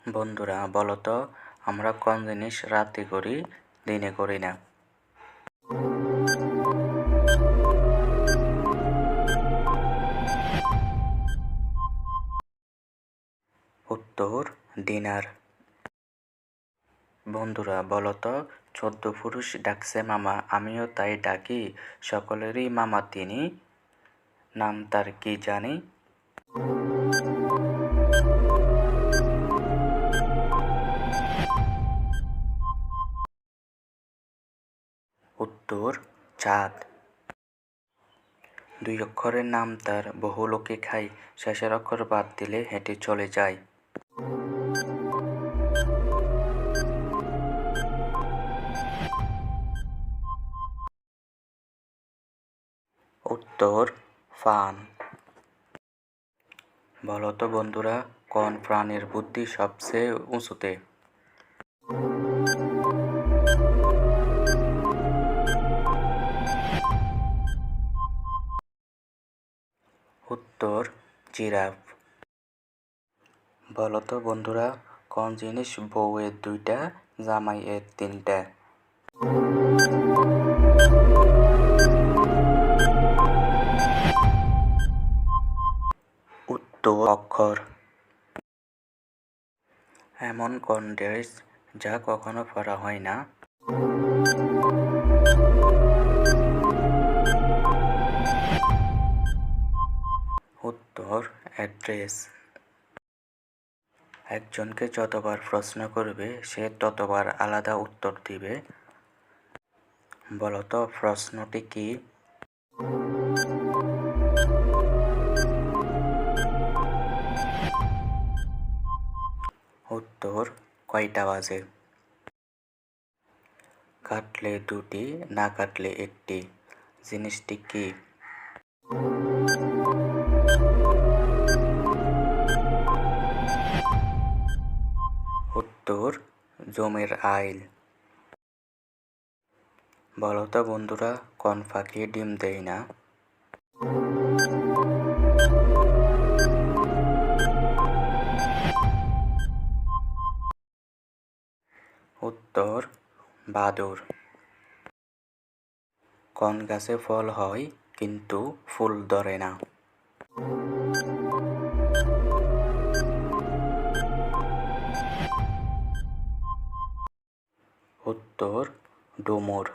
বন্ধুরা বলো তো, আমরা কোন জিনিস রাতে করি, দিনে করি না? উত্তর ডিনার। বন্ধুরা বলো তো, ১৪ পুরুষ ডাকছে মামা, আমিও তাই ডাকি, সকলেরই মামা তিনি, নাম তার কি জানি? উত্তর চাঁদ। ২ অক্ষরের নাম তার, বহু লোকে খায়, শেষের অক্ষর বাদ দিলে হেঁটে চলে যায়। উত্তর ফান। বলো তো বন্ধুরা, কোন প্রাণীর বুদ্ধি সবচেয়ে উঁচুতে? উত্তর জিরাফ। বলো তো বন্ধুরা, কোন জিনিস বউয়ের ২টা, জামাইয়ের ৩টা? উত্তর অক্ষর। এমন কোন ড্রেস যা কখনো পরা হয় না? উত্তর অ্যাড্রেস। একজনকে যতবার প্রশ্ন করবে সে ততবার আলাদা উত্তর দিবে। বলো তো প্রশ্নটি কি? উত্তর কয়টা বাজে? কাটলে ২টি, না কাটলে ১টি, জিনিসটি কি? উত্তর জমির আইল। বলো তো বন্ধুরা, কোন পাখি ডিম দেয় না? উত্তর বাদুড়। কোন গাছে ফল হয় কিন্তু ফুল ধরে না? উত্তর ডুমুর।